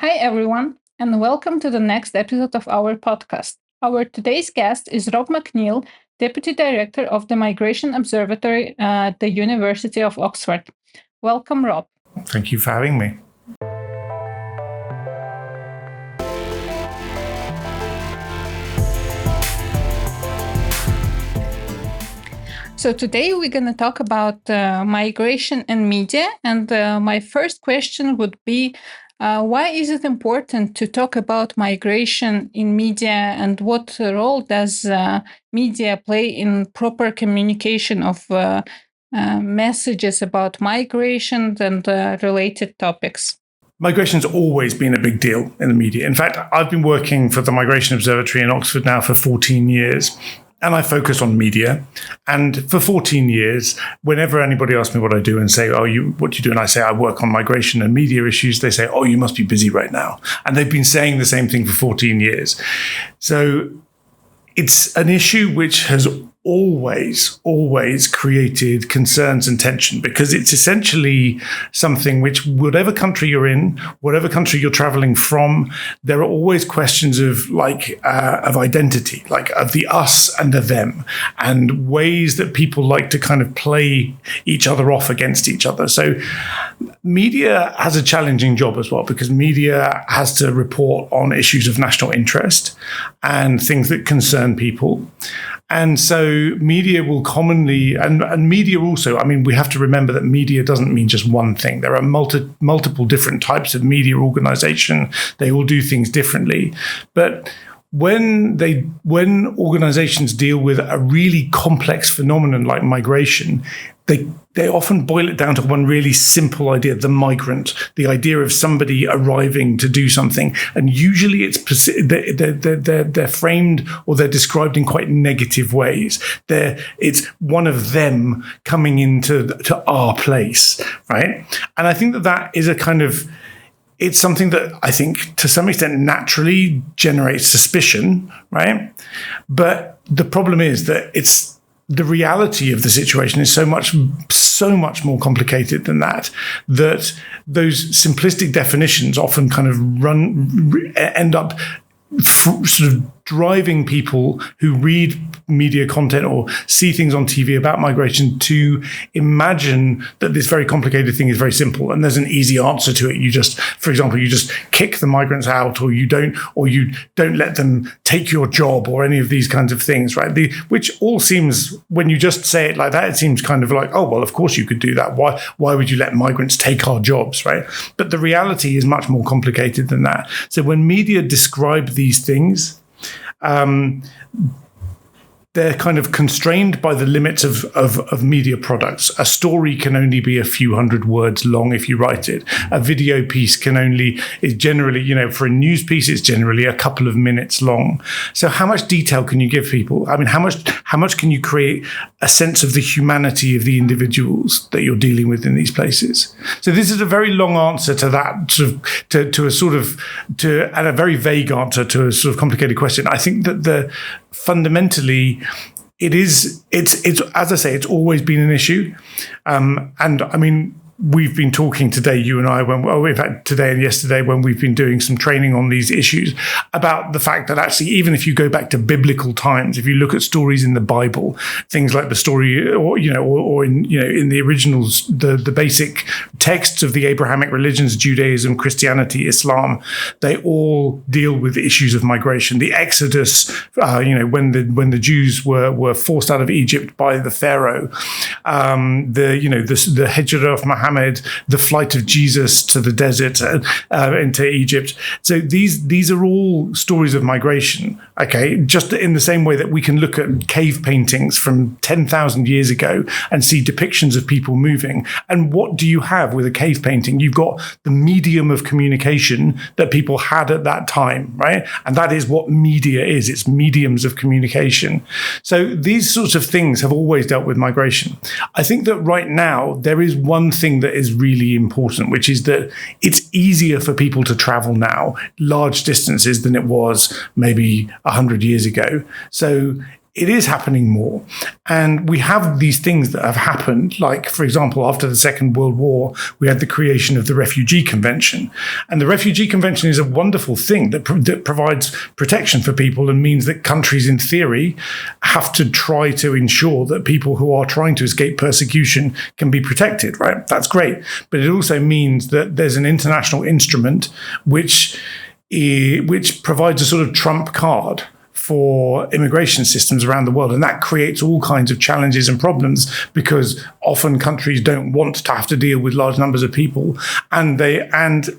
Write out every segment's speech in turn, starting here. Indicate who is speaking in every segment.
Speaker 1: Hi, everyone, and welcome to the next episode of our podcast. Our today's guest is Rob McNeil, Deputy Director of the Migration Observatory at the University of Oxford. Welcome, Rob.
Speaker 2: Thank you for having me.
Speaker 1: So today we're going to talk about migration and media. And my first question would be, why is it important to talk about migration in media, and what role does media play in proper communication of messages about migration and related topics?
Speaker 2: Migration's always been a big deal in the media. In fact, I've been working for the Migration Observatory in Oxford now for 14 years. And I focus on media. And for 14 years, whenever anybody asks me what I do and say, what do you do? And I say, I work on migration and media issues. They say, you must be busy right now. And they've been saying the same thing for 14 years. So it's an issue which has always created concerns and tension, because it's essentially something which, whatever country you're in, whatever country you're traveling from, there are always questions of of identity, like of the us and the them, and ways that people like to kind of play each other off against each other. So media has a challenging job as well, because media has to report on issues of national interest and things that concern people. And so media will commonly, and media also, we have to remember that media doesn't mean just one thing. There are multiple different types of media organization. They all do things differently. But when organizations deal with a really complex phenomenon like migration, they often boil it down to one really simple idea: the migrant, the idea of somebody arriving to do something. And usually they're framed, or they're described in quite negative ways. It's one of them coming into our place, right? And I think that is it's something that I think to some extent naturally generates suspicion, right? But the problem is that the reality of the situation is so much more complicated than that those simplistic definitions often kind of end up sort of driving people who read media content or see things on TV about migration to imagine that this very complicated thing is very simple and there's an easy answer to it. For example, you just kick the migrants out, or you don't let them take your job, or any of these kinds of things, right? Which all seems, when you just say it like that, it seems kind of like, of course you could do that. Why would you let migrants take our jobs, right? But the reality is much more complicated than that. So when media describe these things, they're kind of constrained by the limits of media products. A story can only be a few hundred words long if you write it. A video piece is generally, for a news piece, it's generally a couple of minutes long. So how much detail can you give people? How much can you create a sense of the humanity of the individuals that you're dealing with in these places? So this is a very long answer to that, and a very vague answer to a sort of complicated question. I think that fundamentally, it's as I say, it's always been an issue, and we've been talking today, you and I, in fact, today and yesterday, when we've been doing some training on these issues, about the fact that actually, even if you go back to biblical times, if you look at stories in the Bible, things like the story, or in the originals, the basic texts of the Abrahamic religions, Judaism, Christianity, Islam, they all deal with issues of migration. The Exodus, when the Jews were forced out of Egypt by the Pharaoh, the Hijrah of Muhammad, the flight of Jesus to the desert, into Egypt. So these are all stories of migration, okay? Just in the same way that we can look at cave paintings from 10,000 years ago and see depictions of people moving. And what do you have with a cave painting? You've got the medium of communication that people had at that time, right? And that is what media is. It's mediums of communication. So these sorts of things have always dealt with migration. I think that right now there is one thing that is really important, which is that it's easier for people to travel now large distances than it was maybe 100 years ago. So it is happening more. And we have these things that have happened, like, for example, after the Second World War, we had the creation of the Refugee Convention. And the Refugee Convention is a wonderful thing that provides protection for people and means that countries, in theory, have to try to ensure that people who are trying to escape persecution can be protected, right? That's great. But it also means that there's an international instrument which provides a sort of trump card for immigration systems around the world. And that creates all kinds of challenges and problems because often countries don't want to have to deal with large numbers of people. And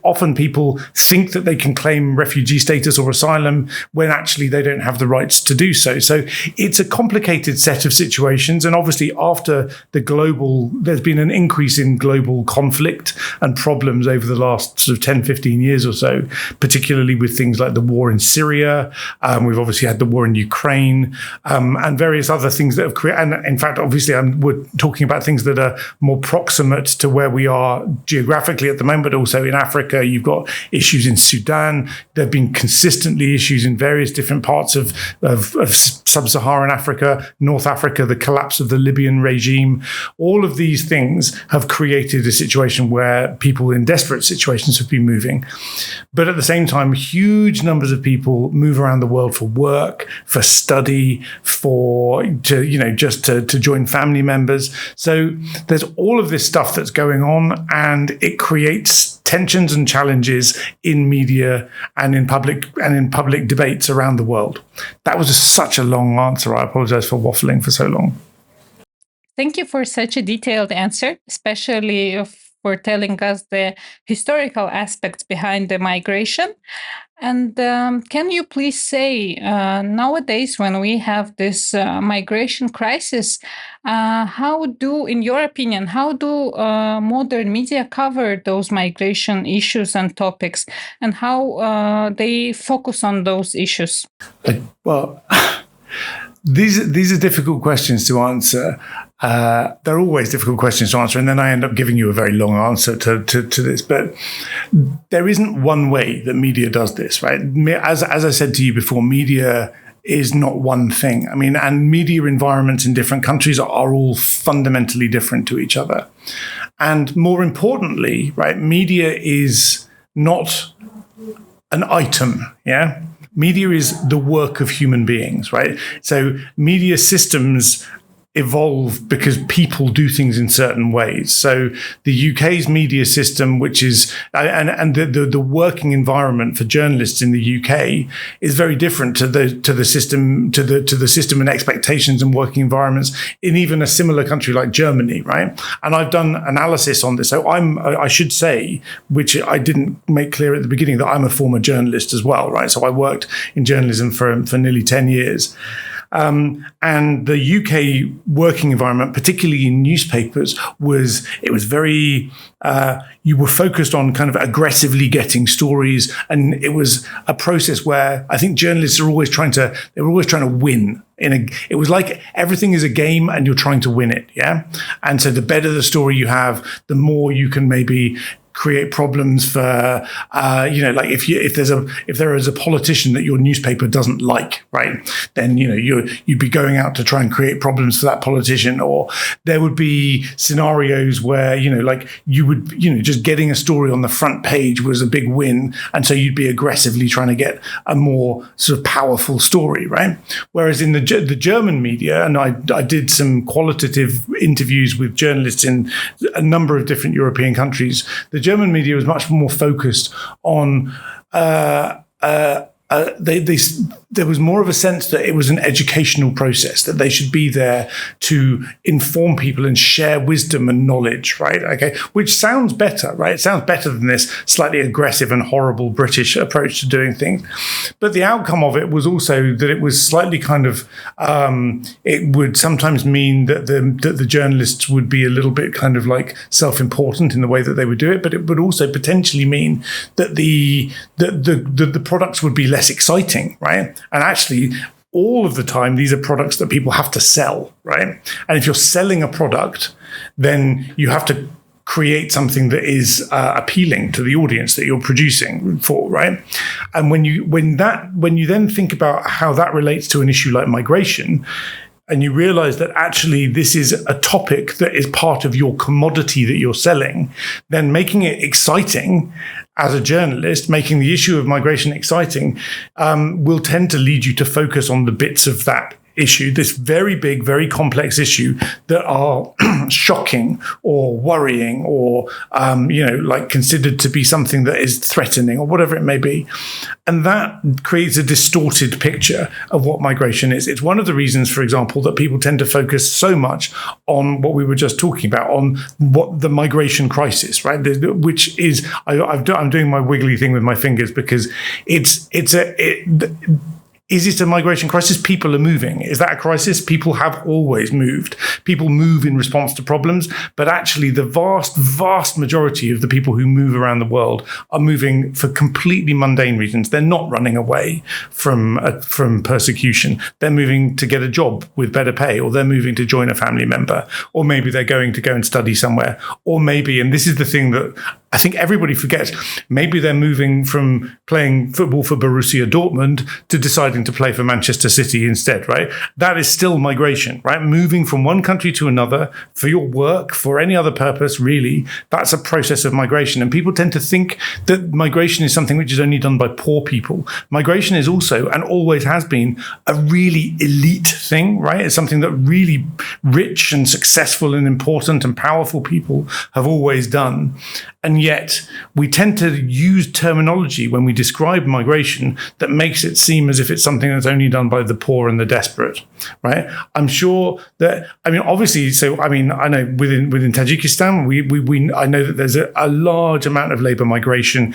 Speaker 2: often people think that they can claim refugee status or asylum when actually they don't have the rights to do so. So it's a complicated set of situations. And obviously after there's been an increase in global conflict and problems over the last sort of 10, 15 years or so, particularly with things like the war in Syria. We've obviously had the war in Ukraine, and various other things that have created. And in fact, obviously, we're talking about things that are more proximate to where we are geographically at the moment, but also in Africa. You've got issues in Sudan. There have been consistently issues in various different parts of sub-Saharan Africa, North Africa, the collapse of the Libyan regime. All of these things have created a situation where people in desperate situations have been moving. But at the same time, huge numbers of people move around the world for work, for study, to join family members. So there's all of this stuff that's going on, and it creates tensions and challenges in media and in public debates around the world. That was such a long answer. I apologize for waffling for so long.
Speaker 1: Thank you for such a detailed answer, especially for telling us the historical aspects behind the migration. And can you please say, nowadays, when we have this migration crisis, in your opinion, how do modern media cover those migration issues and topics, and how they focus on those issues?
Speaker 2: Well, these are difficult questions to answer. They're always difficult questions to answer, and then I end up giving you a very long answer to this. But there isn't one way that media does this, right? As I said to you before, media is not one thing. I mean, and media environments in different countries are all fundamentally different to each other. And more importantly, right, media is not an item, yeah? Media is the work of human beings, right? So media systems evolve because people do things in certain ways. So the UK's media system, which is and the working environment for journalists in the UK is very different to the system and expectations and working environments in even a similar country like Germany, right? And I've done analysis on this. So I should say, which I didn't make clear at the beginning, that I'm a former journalist as well, right? So I worked in journalism for nearly 10 years. And the UK working environment, particularly in newspapers, was very, you were focused on kind of aggressively getting stories. And it was a process where I think journalists were always trying to win. It was like everything is a game and you're trying to win it. Yeah. And so the better the story you have, the more you can maybe create problems for, like if there is a politician that your newspaper doesn't like, right? Then, you'd be going out to try and create problems for that politician. Or there would be scenarios where, you would, just getting a story on the front page was a big win. And so you'd be aggressively trying to get a more sort of powerful story, right? Whereas in the German media, and I did some qualitative interviews with journalists in a number of different European countries, the German media was much more focused on there was more of a sense that it was an educational process, that they should be there to inform people and share wisdom and knowledge, right? Okay, which sounds better, right? It sounds better than this slightly aggressive and horrible British approach to doing things. But the outcome of it was also that it was slightly kind of, it would sometimes mean that the journalists would be a little bit kind of like self-important in the way that they would do it, but it would also potentially mean that the products would be less exciting, right? And actually, all of the time, these are products that people have to sell, right? And if you're selling a product, then you have to create something that is appealing to the audience that you're producing for, right? And when you then think about how that relates to an issue like migration, and you realize that actually this is a topic that is part of your commodity that you're selling, then making it exciting as a journalist, making the issue of migration exciting, will tend to lead you to focus on the bits of that issue, this very big, very complex issue, that are shocking or worrying or, like considered to be something that is threatening or whatever it may be. And that creates a distorted picture of what migration is. It's one of the reasons, for example, that people tend to focus so much on what we were just talking about, on what the migration crisis, right? Which is, I'm doing my wiggly thing with my fingers because is it a migration crisis? People are moving. Is that a crisis? People have always moved. People move in response to problems, but actually the vast, vast majority of the people who move around the world are moving for completely mundane reasons. They're not running away from persecution. They're moving to get a job with better pay, or they're moving to join a family member, or maybe they're going to go and study somewhere, or maybe, and this is the thing that I think everybody forgets, maybe they're moving from playing football for Borussia Dortmund to deciding to play for Manchester City instead, right? That is still migration, right? Moving from one country to another for your work, for any other purpose, really, that's a process of migration. And people tend to think that migration is something which is only done by poor people. Migration is also, and always has been, a really elite thing, right? It's something that really rich and successful and important and powerful people have always done. And yet we tend to use terminology when we describe migration that makes it seem as if it's something that's only done by the poor and the desperate, right? I'm sure that, obviously, I know within Tajikistan, I know that there's a large amount of labor migration,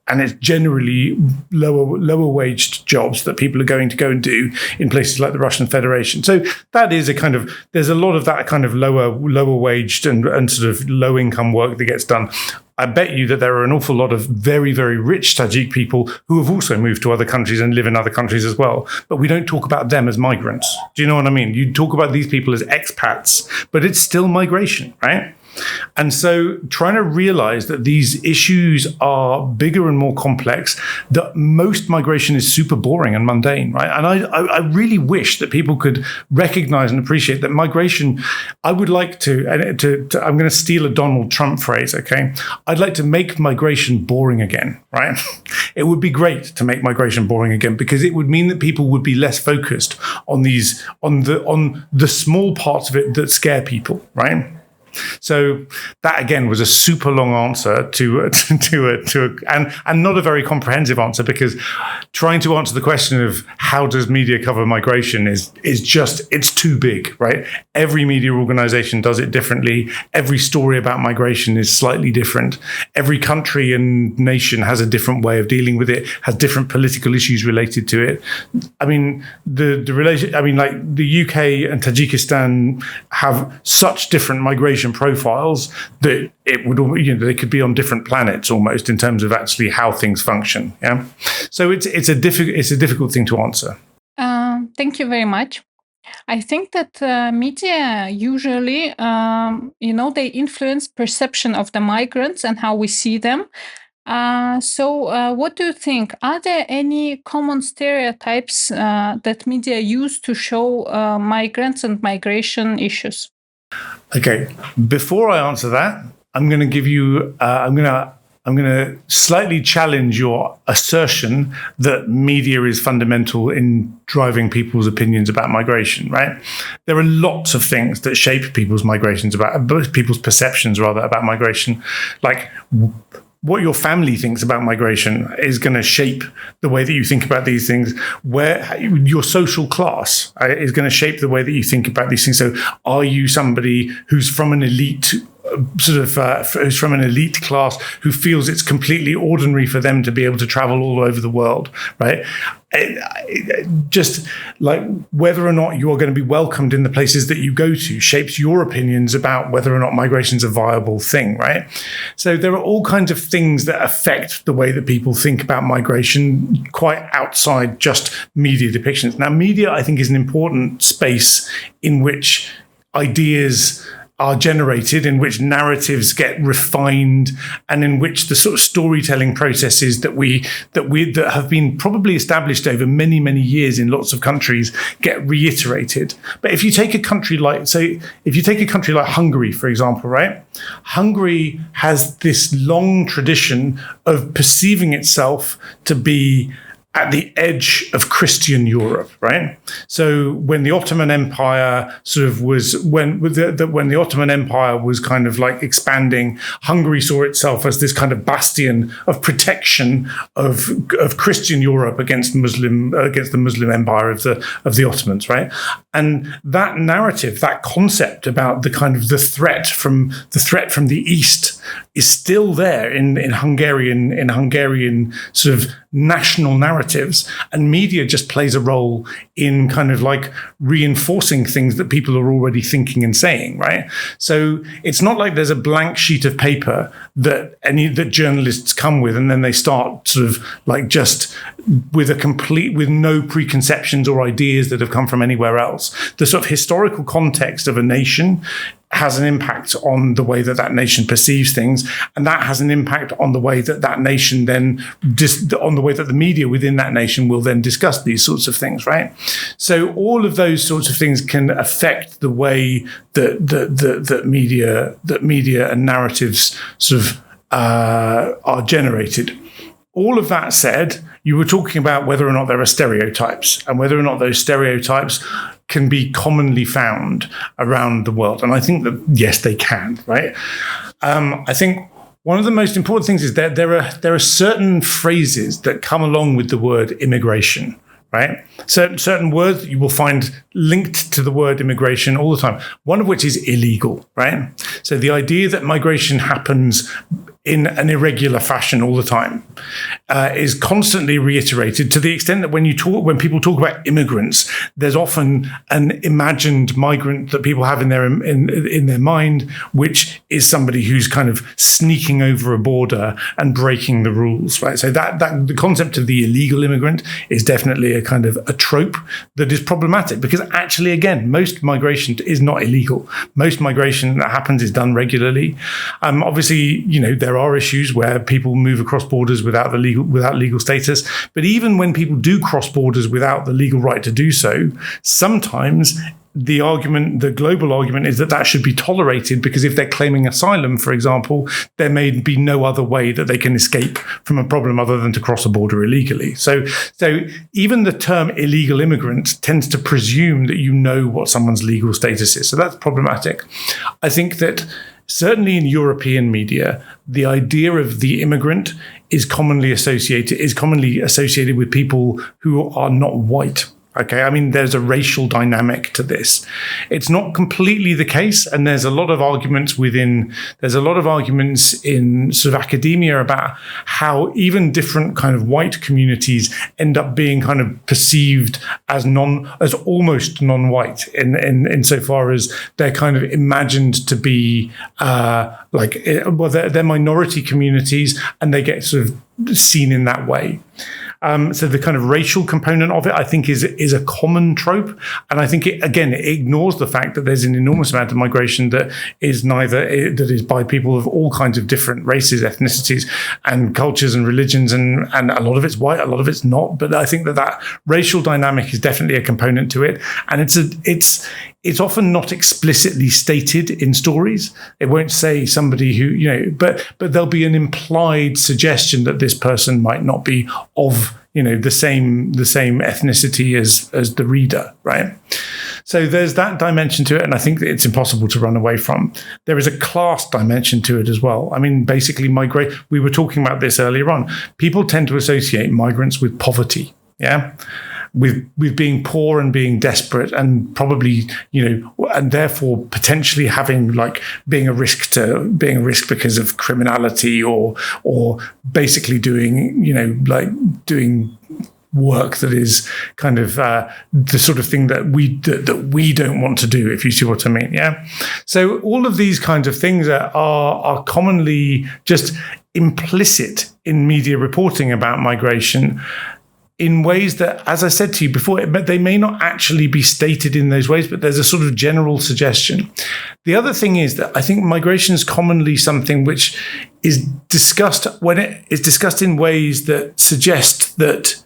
Speaker 2: and it's generally lower waged jobs that people are going to go and do in places like the Russian Federation. So that is there's a lot of that kind of lower waged and sort of low income work that gets done. I bet you that there are an awful lot of very, very rich Tajik people who have also moved to other countries and live in other countries as well. But we don't talk about them as migrants. Do you know what I mean? You talk about these people as expats, but it's still migration, right? And so trying to realize that these issues are bigger and more complex, that most migration is super boring and mundane, right? And I really wish that people could recognize and appreciate that migration, I would like to I'm going to steal a Donald Trump phrase, okay? I'd like to make migration boring again, right? It would be great to make migration boring again, because it would mean that people would be less focused on the small parts of it that scare people, right? So that again was a super long answer and not a very comprehensive answer, because trying to answer the question of how does media cover migration is just, it's too big, right? Every media organization does it differently. Every story about migration is slightly different. Every country and nation has a different way of dealing with it, has different political issues related to it. The relation, like the UK and Tajikistan have such different migration profiles that it would, they could be on different planets almost in terms of actually how things function. Yeah, so it's a difficult thing to answer.
Speaker 1: Thank you very much. I think that media usually, they influence perception of the migrants and how we see them. So what do you think? Are there any common stereotypes that media use to show migrants and migration issues?
Speaker 2: Okay, before I answer that, I'm going to give you, I'm going to slightly challenge your assertion that media is fundamental in driving people's opinions about migration, right? There are lots of things that shape people's perceptions about migration, like what your family thinks about migration is going to shape the way that you think about these things. Where your social class is going to shape the way that you think about these things. So are you somebody who's from an elite who's from an elite class who feels it's completely ordinary for them to be able to travel all over the world, right? Just like whether or not you are going to be welcomed in the places that you go to shapes your opinions about whether or not migration is a viable thing, right? So there are all kinds of things that affect the way that people think about migration quite outside just media depictions. Now, media, I think, is an important space in which ideas are generated, in which narratives get refined, and in which the sort of storytelling processes that have been probably established over many, many years in lots of countries get reiterated. But if you take a country like Hungary, for example, right? Hungary has this long tradition of perceiving itself to be at the edge of Christian Europe, right? So when the Ottoman Empire when the Ottoman Empire was kind of like expanding, Hungary saw itself as this kind of bastion of protection of Christian Europe against the Muslim empire of the Ottomans, right? And that narrative, that concept about the kind of the threat from the east is still there in Hungarian sort of national narratives, and media just plays a role in kind of like reinforcing things that people are already thinking and saying, right? So it's not like there's a blank sheet of paper that journalists come with, and then they start sort of like just with no preconceptions or ideas that have come from anywhere else. The sort of historical context of a nation has an impact on the way that nation perceives things, and that has an impact on the way that nation then on the way that the media within that nation will then discuss these sorts of things, right? So all of those sorts of things can affect the way that media and narratives sort of are generated. All of that said, you were talking about whether or not there are stereotypes, and whether or not those stereotypes can be commonly found around the world. And I think that, yes, they can, right? I think one of the most important things is that there are certain phrases that come along with the word immigration, right? Certain words that you will find linked to the word immigration all the time, one of which is illegal, right? So the idea that migration happens in an irregular fashion all the time is constantly reiterated, to the extent that when people talk about immigrants, there's often an imagined migrant that people have in their mind, which is somebody who's kind of sneaking over a border and breaking the rules, right? So that the concept of the illegal immigrant is definitely a kind of a trope that is problematic, because actually, again, most migration is not illegal. Most migration that happens is done regularly. Obviously, there are issues where people move across borders without legal status. But even when people do cross borders without the legal right to do so, sometimes the global argument is that should be tolerated, because if they're claiming asylum, for example, there may be no other way that they can escape from a problem other than to cross a border illegally. So even the term illegal immigrant tends to presume that you know what someone's legal status is. So that's problematic. I think that certainly in European media, the idea of the immigrant is commonly associated with people who are not white. Okay, I mean, there's a racial dynamic to this. It's not completely the case, and there's a lot of arguments in sort of academia about how even different kind of white communities end up being kind of perceived as almost non-white in so far as they're kind of imagined to be they're minority communities, and they get sort of seen in that way. So the kind of racial component of it, I think, is a common trope. And I think it ignores the fact that there's an enormous amount of migration that is by people of all kinds of different races, ethnicities, and cultures and religions. And a lot of it's white, a lot of it's not. But I think that racial dynamic is definitely a component to it. And it's often not explicitly stated in stories. It won't say somebody who, but there'll be an implied suggestion that this person might not be of, the same ethnicity as the reader, right? So there's that dimension to it, and I think that it's impossible to run away from. There is a class dimension to it as well. I mean, basically, we were talking about this earlier on. People tend to associate migrants with poverty, yeah? With being poor and being desperate, and probably, and therefore potentially being a risk because of criminality or basically doing work that is kind of the sort of thing that we don't want to do, if you see what I mean. Yeah. So all of these kinds of things are commonly just implicit in media reporting about migration. in ways that, as I said to you before, they may not actually be stated in those ways, but there's a sort of general suggestion. The other thing is that I think migration is commonly something which is discussed when it is discussed in ways that suggest that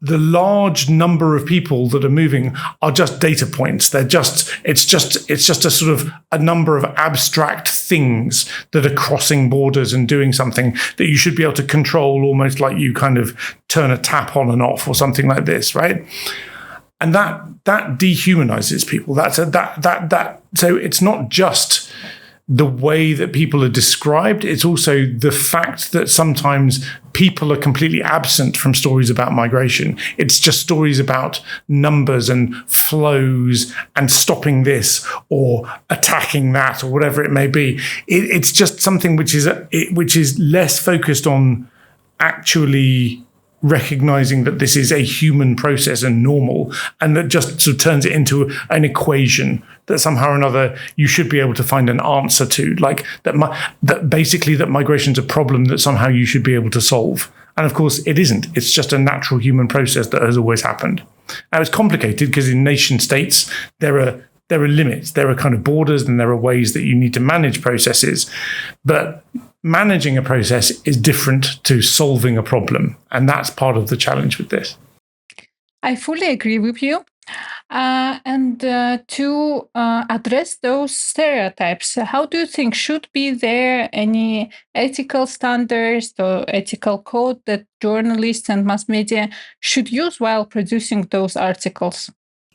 Speaker 2: the large number of people that are moving are just data points. It's just a sort of a number of abstract things that are crossing borders and doing something that you should be able to control, almost like you kind of turn a tap on and off or something like this, right? And that dehumanizes people. So it's not just the way that people are described, it's also the fact that sometimes people are completely absent from stories about migration. It's just stories about numbers and flows and stopping this or attacking that or whatever it may be. It's just something which is less focused on actually recognizing that this is a human process and normal, and that just sort of turns it into an equation that somehow or another you should be able to find an answer to, like that migration's a problem that somehow you should be able to solve. And of course it isn't. It's just a natural human process that has always happened. Now it's complicated because in nation states there are limits, there are kind of borders, and there are ways that you need to manage processes. But managing a process is different to solving a problem. And that's part of the challenge with this.
Speaker 1: I fully agree with you. To address those stereotypes, how do you think should be there any ethical standards or ethical code that journalists and mass media should use while producing those articles?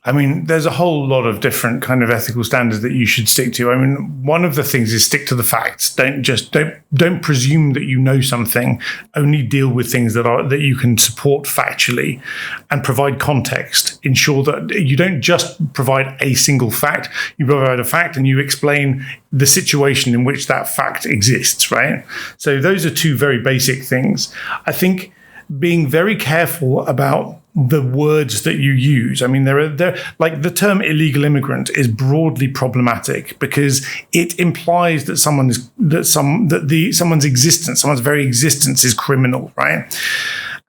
Speaker 2: I mean, there's a whole lot of different kind of ethical standards that you should stick to. I mean, one of the things is stick to the facts. Don't presume that you know something. Only deal with things that you can support factually, and provide context. Ensure that you don't just provide a single fact. You provide a fact and you explain the situation in which that fact exists, right? So those are two very basic things. I think being very careful about the words that you use. I mean, there like the term illegal immigrant is broadly problematic because it implies that someone's existence, someone's very existence is criminal, right?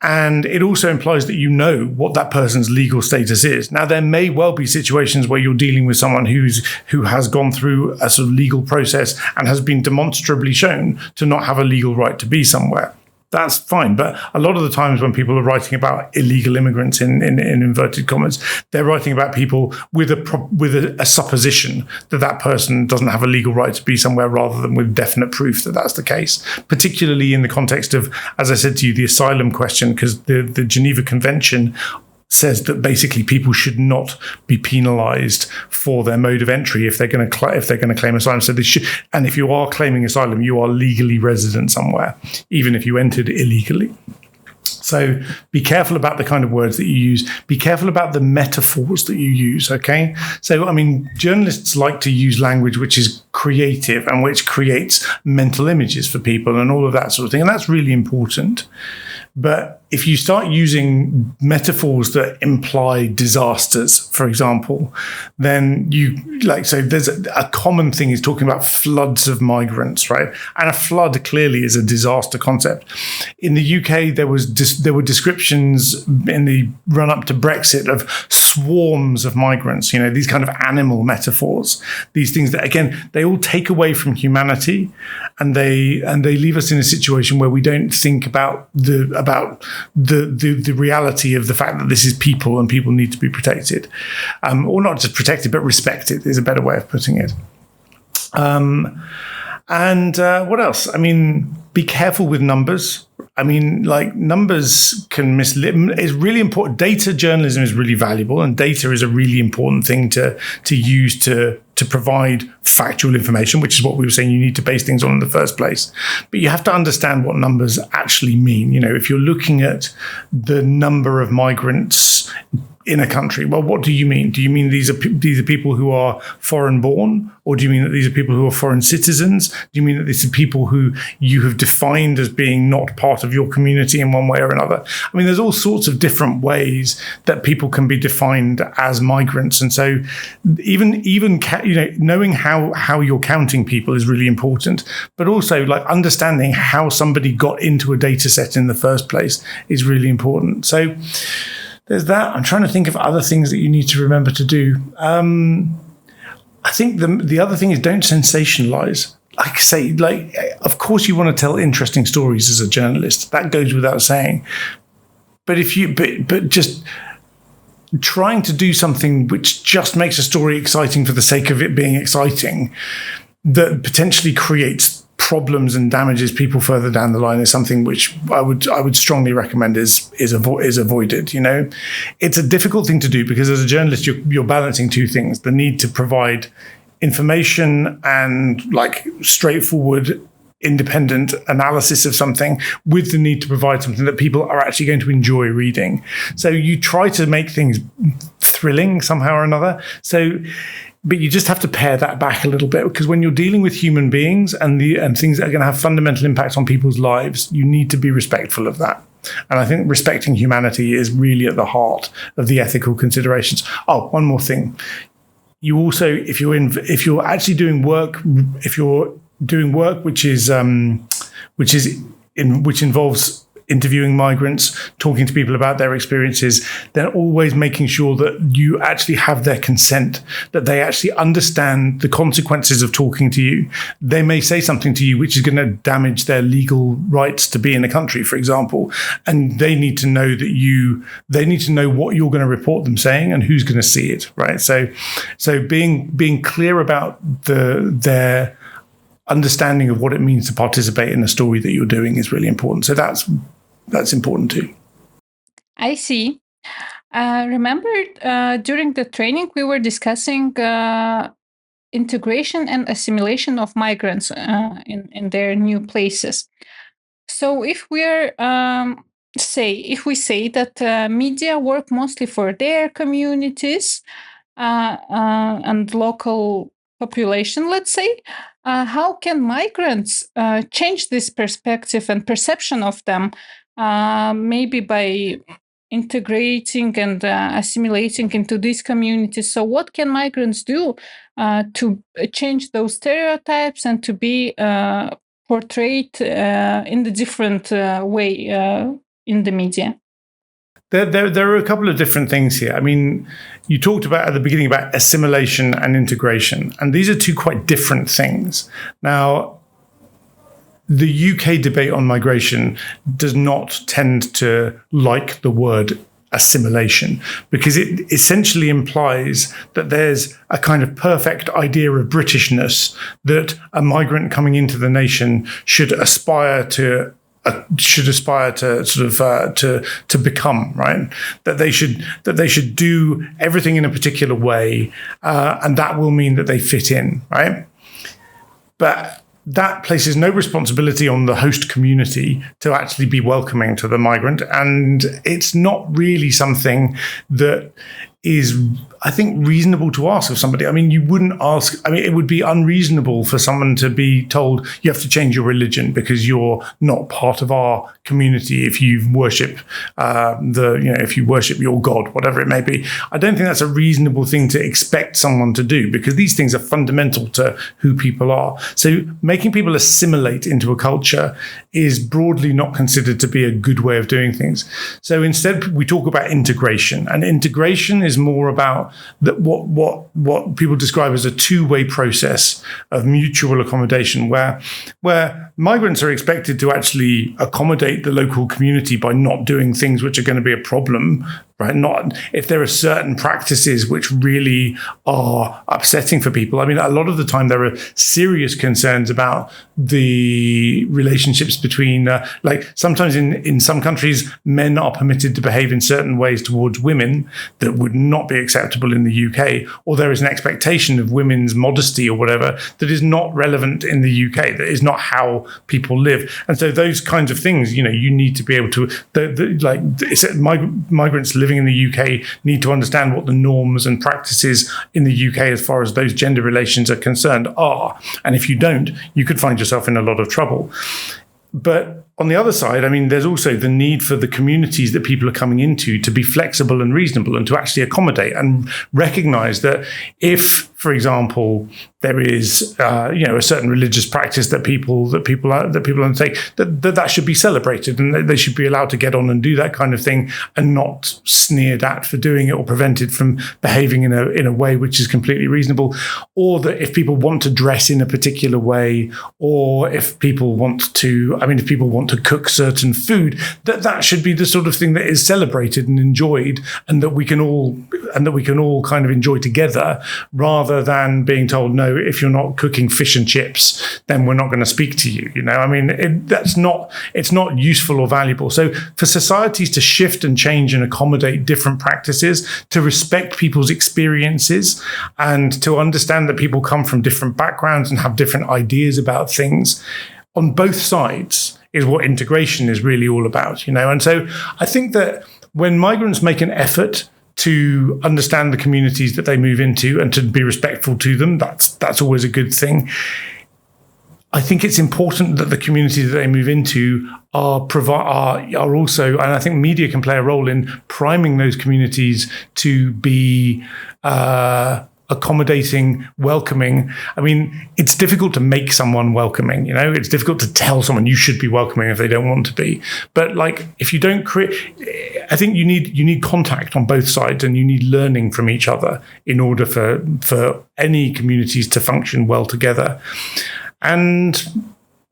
Speaker 2: And it also implies that you know what that person's legal status is. Now, there may well be situations where you're dealing with someone who has gone through a sort of legal process and has been demonstrably shown to not have a legal right to be somewhere. That's fine. But a lot of the times when people are writing about illegal immigrants in inverted commas, they're writing about people with a supposition that person doesn't have a legal right to be somewhere, rather than with definite proof that that's the case, particularly in the context of, as I said to you, the asylum question, because the Geneva Convention says that basically people should not be penalized for their mode of entry if they're going to claim asylum. So they should, and if you are claiming asylum, you are legally resident somewhere, even if you entered illegally. So be careful about the kind of words that you use. Be careful about the metaphors that you use, okay? So, I mean, journalists like to use language which is creative and which creates mental images for people and all of that sort of thing. And that's really important. But if you start using metaphors that imply disasters, for example, then so there's a common thing is talking about floods of migrants, right? And a flood clearly is a disaster concept. In the UK, there were descriptions in the run up to Brexit of swarms of migrants, these kind of animal metaphors, these things that, again, they all take away from humanity, and they leave us in a situation where we don't think about the reality of the fact that this is people and people need to be protected, or not just protected but respected is a better way of putting it. What else? I mean, be careful with numbers. I mean, like, numbers can mislead. It's really important. Data journalism is really valuable, and data is a really important thing to use to provide factual information, which is what we were saying you need to base things on in the first place. But you have to understand what numbers actually mean. If you're looking at the number of migrants in a country. Well, what do you mean? Do you mean these are people who are foreign born, or do you mean that these are people who are foreign citizens? Do you mean that these are people who you have defined as being not part of your community in one way or another? I mean, there's all sorts of different ways that people can be defined as migrants, and so even knowing how you're counting people is really important. But also, like, understanding how somebody got into a data set in the first place is really important. So there's that. I'm trying to think of other things that you need to remember to do. I think the other thing is, don't sensationalize. Like I say, of course you want to tell interesting stories as a journalist. That goes without saying. But but just trying to do something which just makes a story exciting for the sake of it being exciting, that potentially creates problems and damages people further down the line, is something which I would strongly recommend is avoided. It's a difficult thing to do because as a journalist you're balancing two things: the need to provide information and straightforward independent analysis of something, with the need to provide something that people are actually going to enjoy reading. So you try to make things thrilling somehow or another. But you just have to pare that back a little bit, because when you're dealing with human beings and things that are going to have fundamental impacts on people's lives, you need to be respectful of that. And I think respecting humanity is really at the heart of the ethical considerations. Oh, one more thing. You also, if you're actually doing work, which involves interviewing migrants, talking to people about their experiences, then always making sure that you actually have their consent, that they actually understand the consequences of talking to you. They may say something to you which is going to damage their legal rights to be in a country, for example, and they need to know what you're going to report them saying and who's going to see it, right? So being clear about their understanding of what it means to participate in a story that you're doing is really important. So that's important too.
Speaker 1: I see. Remember, during the training, we were discussing integration and assimilation of migrants in their new places. So if we say that media work mostly for their communities and local population, let's say, how can migrants change this perspective and perception of them? Maybe by integrating and assimilating into these communities. So what can migrants do to change those stereotypes and to be portrayed in the different way in the media?
Speaker 2: There are a couple of different things here. I mean, you talked about at the beginning about assimilation and integration, and these are two quite different things. Now, the UK debate on migration does not tend to like the word assimilation, because it essentially implies that there's a kind of perfect idea of Britishness that a migrant coming into the nation should aspire to to become, right? That they should do everything in a particular way, and that will mean that they fit in, right? But that places no responsibility on the host community to actually be welcoming to the migrant. And it's not really something that is, I think, reasonable to ask of somebody. I mean, you wouldn't ask, it would be unreasonable for someone to be told you have to change your religion because you're not part of our community if you worship if you worship your God, whatever it may be. I don't think that's a reasonable thing to expect someone to do, because these things are fundamental to who people are. So making people assimilate into a culture is broadly not considered to be a good way of doing things. So instead, we talk about integration, and integration is more about that what people describe as a two-way process of mutual accommodation, where migrants are expected to actually accommodate the local community by not doing things which are going to be a problem, right? Not if there are certain practices which really are upsetting for people. I mean, a lot of the time there are serious concerns about the relationships between, sometimes in some countries, men are permitted to behave in certain ways towards women that would not be acceptable in the UK, or there is an expectation of women's modesty or whatever that is not relevant in the UK, that is not how people live. And so those kinds of things, you need to be able to, migrants live living in the UK need to understand what the norms and practices in the UK as far as those gender relations are concerned are. And if you don't, you could find yourself in a lot of trouble. But on the other side, I mean, there's also the need for the communities that people are coming into to be flexible and reasonable and to actually accommodate and recognize that if, for example, there is, a certain religious practice that people undertake, that should be celebrated and that they should be allowed to get on and do that kind of thing and not sneered at for doing it or prevented from behaving in a way which is completely reasonable. Or that if people want to dress in a particular way, or if people want to cook certain food, that should be the sort of thing that is celebrated and enjoyed, and that we can all kind of enjoy together, rather than being told, no, if you're not cooking fish and chips, then we're not going to speak to you. I mean, it's not useful or valuable. So for societies to shift and change and accommodate different practices, to respect people's experiences, and to understand that people come from different backgrounds and have different ideas about things on both sides, is what integration is really all about. And so I think that when migrants make an effort to understand the communities that they move into and to be respectful to them, that's always a good thing. I think it's important that the communities that they move into are also, and I think media can play a role in priming those communities to be accommodating, welcoming. I mean, it's difficult to make someone welcoming, it's difficult to tell someone you should be welcoming if they don't want to be. But if you don't create, I think you need contact on both sides, and you need learning from each other in order for any communities to function well together. And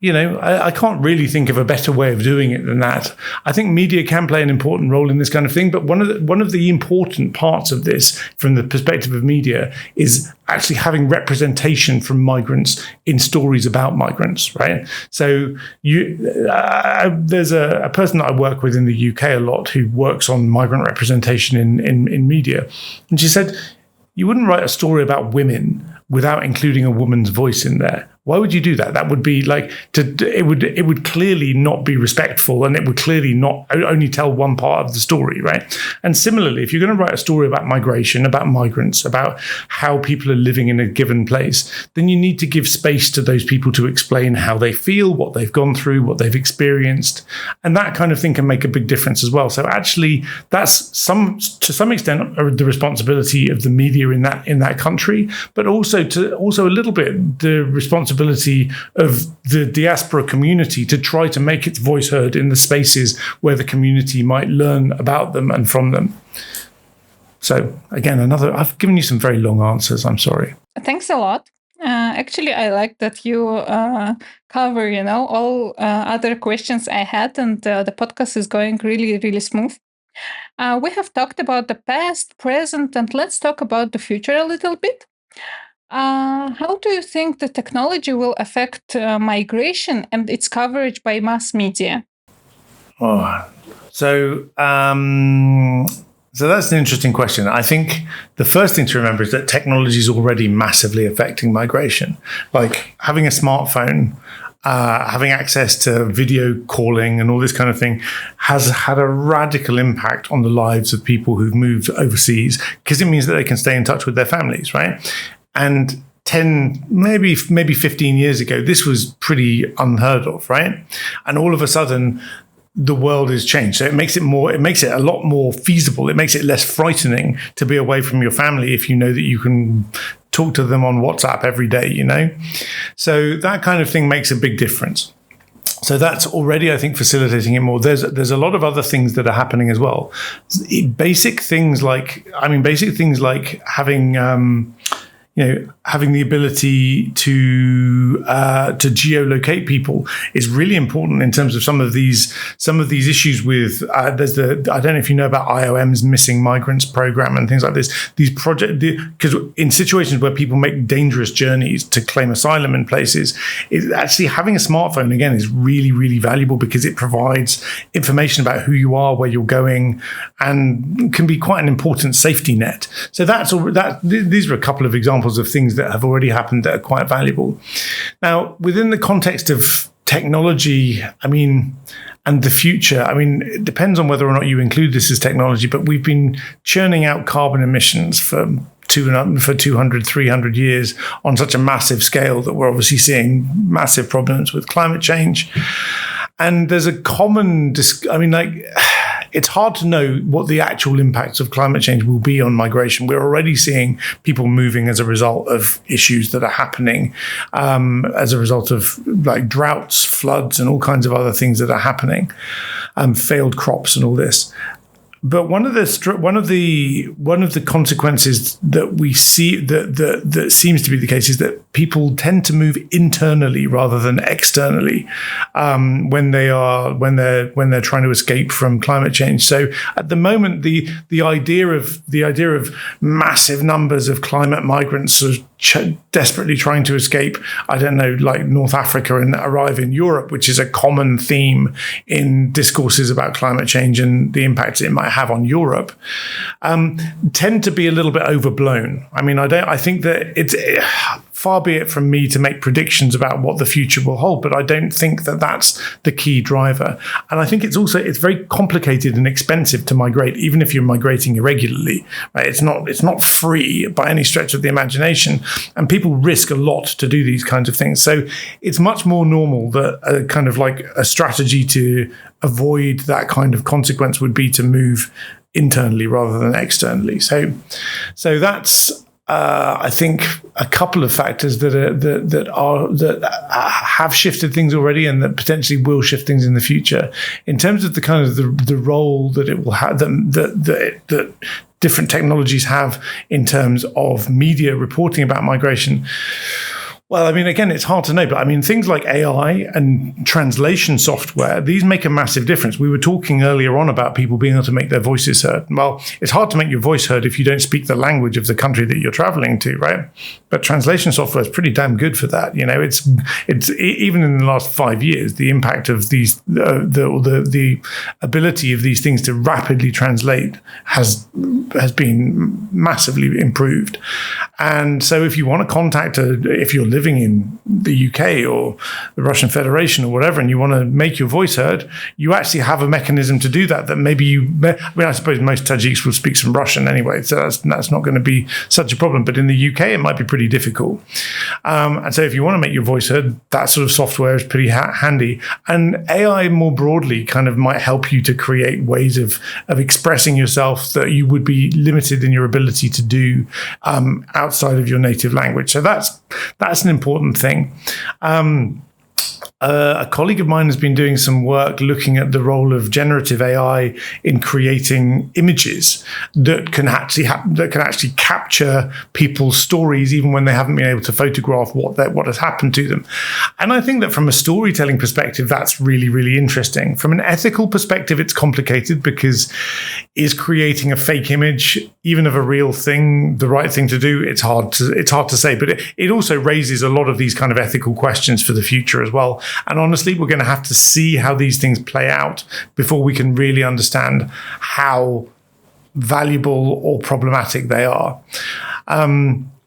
Speaker 2: I can't really think of a better way of doing it than that. I think media can play an important role in this kind of thing, but one of the important parts of this, from the perspective of media, is actually having representation from migrants in stories about migrants, right? So there's a person that I work with in the UK a lot who works on migrant representation in media, and she said, you wouldn't write a story about women without including a woman's voice in there. Why would you do that? That would be it would clearly not be respectful, and it would clearly not only tell one part of the story, right? And similarly, if you're going to write a story about migration, about migrants, about how people are living in a given place, then you need to give space to those people to explain how they feel, what they've gone through, what they've experienced, and that kind of thing can make a big difference as well. So actually, that's to some extent the responsibility of the media in that country, but also a little bit the responsibility of the diaspora community to try to make its voice heard in the spaces where the community might learn about them and from them. So again, I've given you some very long answers. I'm sorry.
Speaker 1: Thanks a lot. Actually, I like that you cover, all other questions I had, and the podcast is going really, really smooth. We have talked about the past, present, and let's talk about the future a little bit. How do you think the technology will affect migration and its coverage by mass media?
Speaker 2: So that's an interesting question. I think the first thing to remember is that technology is already massively affecting migration. Like having a smartphone, having access to video calling and all this kind of thing has had a radical impact on the lives of people who've moved overseas, because it means that they can stay in touch with their families, right? And 10, maybe 15 years ago, this was pretty unheard of, right? And all of a sudden, the world has changed. So it makes it a lot more feasible. It makes it less frightening to be away from your family if you know that you can talk to them on WhatsApp every day, So that kind of thing makes a big difference. So that's already, I think, facilitating it more. There's a lot of other things that are happening as well. Basic things like having having the ability to geolocate people is really important in terms of some of these issues with I don't know if you know about IOM's Missing Migrants program and things like this. These projects, because in situations where people make dangerous journeys to claim asylum in places, actually having a smartphone again is really, really valuable, because it provides information about who you are, where you're going, and can be quite an important safety net. So these are a couple of examples of things that have already happened that are quite valuable. Now, within the context of technology, I mean, and the future. I mean, it depends on whether or not you include this as technology, but we've been churning out carbon emissions for 200, 300 years on such a massive scale that we're obviously seeing massive problems with climate change. And there's a common, it's hard to know what the actual impacts of climate change will be on migration. We're already seeing people moving as a result of issues that are happening, as a result of like droughts, floods, and all kinds of other things that are happening, failed crops and all this. But one of the consequences that we see that seems to be the case is that people tend to move internally rather than externally when they're trying to escape from climate change. So at the moment, the idea of massive numbers of climate migrants sort of desperately trying to escape, I don't know, like North Africa and arrive in Europe, which is a common theme in discourses about climate change and the impacts it might have on Europe, tend to be a little bit overblown. I mean, I think that it's far be it from me to make predictions about what the future will hold, but I don't think that that's the key driver. And I think it's very complicated and expensive to migrate, even if you're migrating irregularly. Right? It's not free by any stretch of the imagination, and people risk a lot to do these kinds of things. So it's much more normal that a kind of like a strategy to avoid that kind of consequence would be to move internally rather than externally. So that's I think a couple of factors that have shifted things already and that potentially will shift things in the future. In terms of the kind of the role that it will have, that different technologies have in terms of media reporting about migration. Well, I mean, again, it's hard to know, but I mean, things like AI and translation software, these make a massive difference. We were talking earlier on about people being able to make their voices heard. Well, it's hard to make your voice heard if you don't speak the language of the country that you're traveling to, right? But translation software is pretty damn good for that. You know, it's even in the last 5 years, the impact of these, the ability of these things to rapidly translate has been massively improved. And so if you want to contact if you're living in the UK or the Russian Federation or whatever, and you want to make your voice heard, you actually have a mechanism to do that. That maybe I suppose most Tajiks will speak some Russian anyway, so that's not going to be such a problem. But in the UK, it might be pretty difficult. And so if you want to make your voice heard, that sort of software is pretty handy. And AI more broadly kind of might help you to create ways of expressing yourself that you would be limited in your ability to do outside of your native language. So that's an important thing. A colleague of mine has been doing some work looking at the role of generative AI in creating images that can actually capture people's stories even when they haven't been able to photograph what has happened to them. And I think that from a storytelling perspective, that's really, really interesting. From an ethical perspective, it's complicated because is creating a fake image, even of a real thing, the right thing to do? It's hard to say, but it also raises a lot of these kind of ethical questions for the future as well. And honestly, we're going to have to see how these things play out before we can really understand how valuable or problematic they are.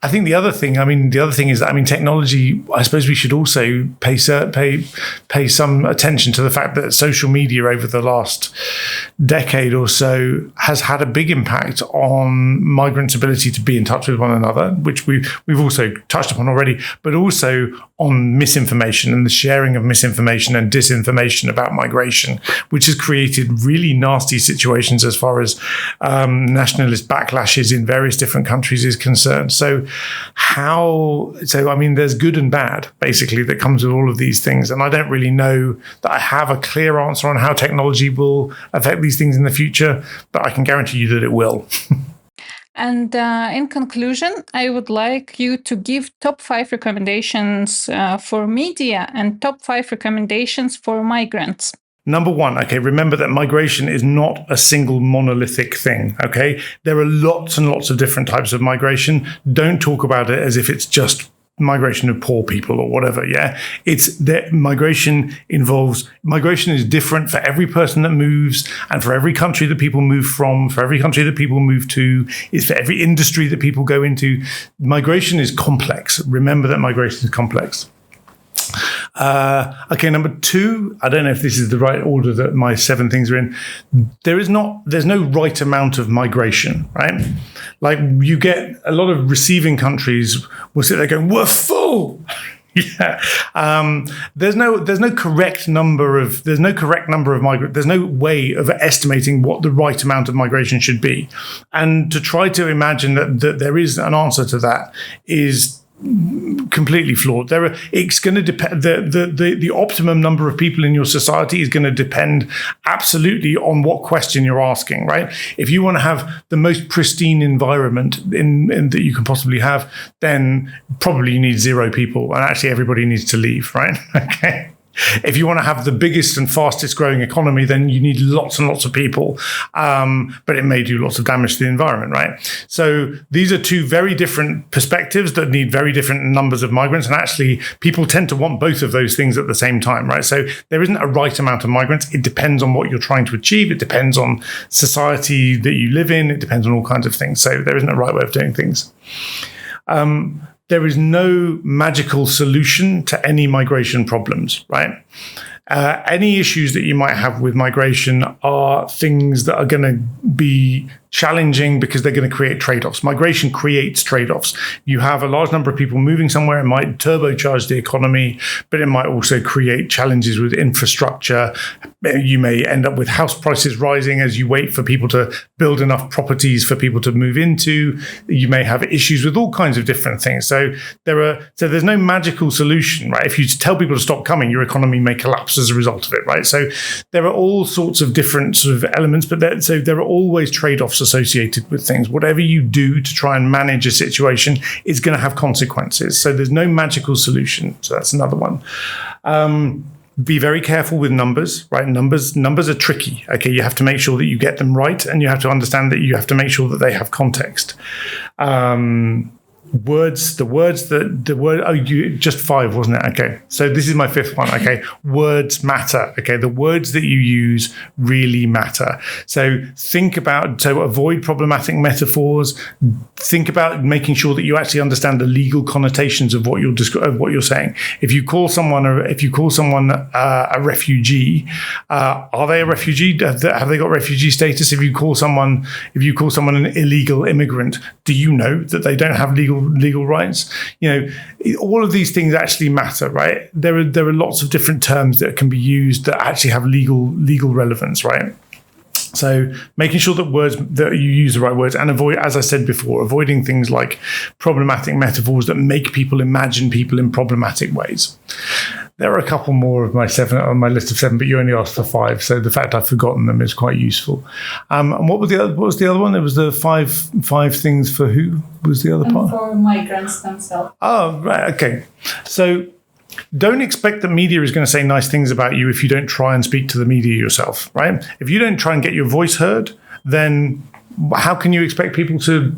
Speaker 2: I think the other thing is that, technology, I suppose we should also pay some attention to the fact that social media over the last decade or so has had a big impact on migrants' ability to be in touch with one another, which we've also touched upon already, but also on misinformation and the sharing of misinformation and disinformation about migration, which has created really nasty situations as far as nationalist backlashes in various different countries is concerned. So there's good and bad, basically, that comes with all of these things. And I don't really know that I have a clear answer on how technology will affect these things in the future, but I can guarantee you that it will.
Speaker 1: And in conclusion, I would like you to give top 5 recommendations for media and top 5 recommendations for migrants.
Speaker 2: Number one, okay, remember that migration is not a single monolithic thing, okay? There are lots and lots of different types of migration. Don't talk about it as if it's just migration of poor people or whatever, yeah? It's that migration is different for every person that moves and for every country that people move from, for every country that people move to, it's for every industry that people go into. Migration is complex. Remember that migration is complex. Okay, number 2, I don't know if this is the right order that my 7 things are in. There's no right amount of migration, right? Like, you get a lot of receiving countries will sit there going, we're full. Yeah. There's no correct number of migrants. There's no way of estimating what the right amount of migration should be. And to try to imagine that there is an answer to that is completely flawed. It's going to depend. The optimum number of people in your society is going to depend absolutely on what question you're asking, right? If you want to have the most pristine environment in that you can possibly have, then probably you need 0 people, and actually everybody needs to leave, right? Okay. If you want to have the biggest and fastest growing economy, then you need lots and lots of people, but it may do lots of damage to the environment, right? So these are 2 very different perspectives that need very different numbers of migrants, and actually people tend to want both of those things at the same time, right? So there isn't a right amount of migrants. It depends on what you're trying to achieve. It depends on society that you live in. It depends on all kinds of things. So there isn't a right way of doing things. There is no magical solution to any migration problems, right? Any issues that you might have with migration are things that are going to be challenging because they're going to create trade-offs. Migration creates trade-offs. You have a large number of people moving somewhere. It might turbocharge the economy, but it might also create challenges with infrastructure. You may end up with house prices rising as you wait for people to build enough properties for people to move into. You may have issues with all kinds of different things. So there's no magical solution, right? If you tell people to stop coming, your economy may collapse as a result of it, right? So there are all sorts of different sort of elements, but there are always trade-offs associated with things. Whatever you do to try and manage a situation is going to have consequences. So there's no magical solution. So that's another one. Be very careful with numbers, right? Numbers are tricky. Okay, you have to make sure that you get them right, and you have to understand that you have to make sure that they have context. Just 5, wasn't it? Okay. So this is my 5th one. Okay. Words matter. Okay. The words that you use really matter. So avoid problematic metaphors. Think about making sure that you actually understand the legal connotations of what you're saying. If you call someone a refugee, are they a refugee? Have they got refugee status? If you call someone an illegal immigrant, do you know that they don't have legal rights? All of these things actually matter, right? There are lots of different terms that can be used that actually have legal relevance, right? So making sure that you use the right words, and as I said before, avoiding things like problematic metaphors that make people imagine people in problematic ways. There are a couple more of my 7 on my list of 7, but you only asked for 5, so the fact I've forgotten them is quite useful. And what was the other one? There was the five things for who was the other part?
Speaker 1: For migrants themselves.
Speaker 2: Oh, right, okay. So don't expect that media is going to say nice things about you if you don't try and speak to the media yourself, right? If you don't try and get your voice heard, then how can you expect people to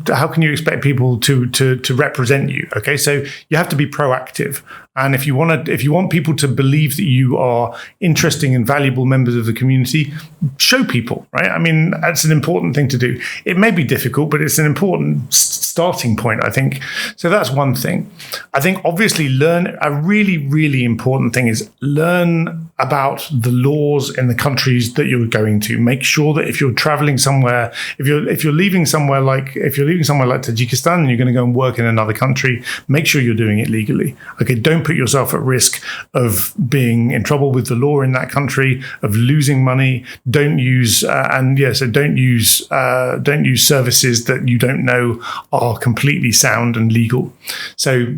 Speaker 2: represent you? Okay, so you have to be proactive. And if you want people to believe that you are interesting and valuable members of the community, show people, right? I mean, that's an important thing to do. It may be difficult, but it's an important starting point, I think. So that's one thing. I think obviously a really, really important thing is learn about the laws in the countries that you're going to. Make sure that if you're traveling somewhere, if you're leaving somewhere like Tajikistan and you're going to go and work in another country, make sure you're doing it legally. Okay, don't put yourself at risk of being in trouble with the law in that country, of losing money. Don't use don't use services that you don't know are completely sound and legal. So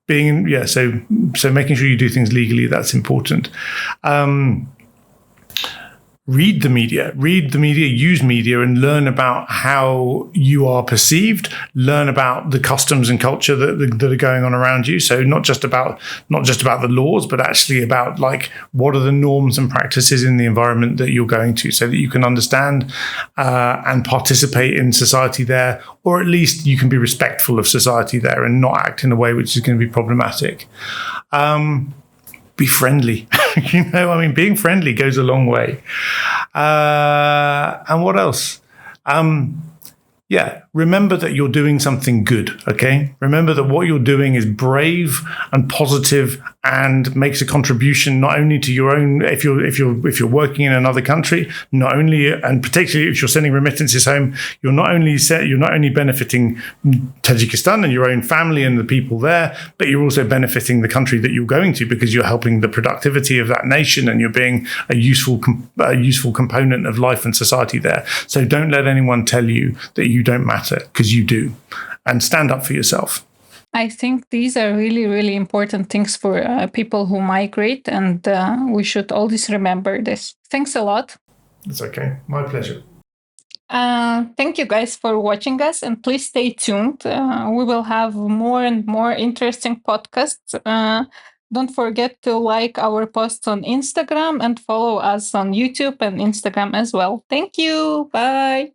Speaker 2: making sure you do things legally, that's important. Read the media, use media, and learn about how you are perceived. Learn about the customs and culture that are going on around you. So not just about the laws, but actually about what are the norms and practices in the environment that you're going to, so that you can understand and participate in society there, or at least you can be respectful of society there and not act in a way which is going to be problematic. Be friendly. Being friendly goes a long way. And what else? yeah, remember that you're doing something good, okay? Remember that what you're doing is brave and positive and makes a contribution not only to your own, if you're working in another country, not only, and particularly if you're sending remittances home, you're not only benefiting Tajikistan and your own family and the people there, but you're also benefiting the country that you're going to, because you're helping the productivity of that nation and you're being a useful component of life and society there. So don't let anyone tell you that you don't matter, because you do, and stand up for yourself.
Speaker 1: I think these are really, really important things for people who migrate, and we should always remember this. Thanks a lot.
Speaker 2: It's okay. My pleasure.
Speaker 1: Thank you guys for watching us, and please stay tuned. We will have more and more interesting podcasts. Don't forget to like our posts on Instagram and follow us on YouTube and Instagram as well. Thank you. Bye.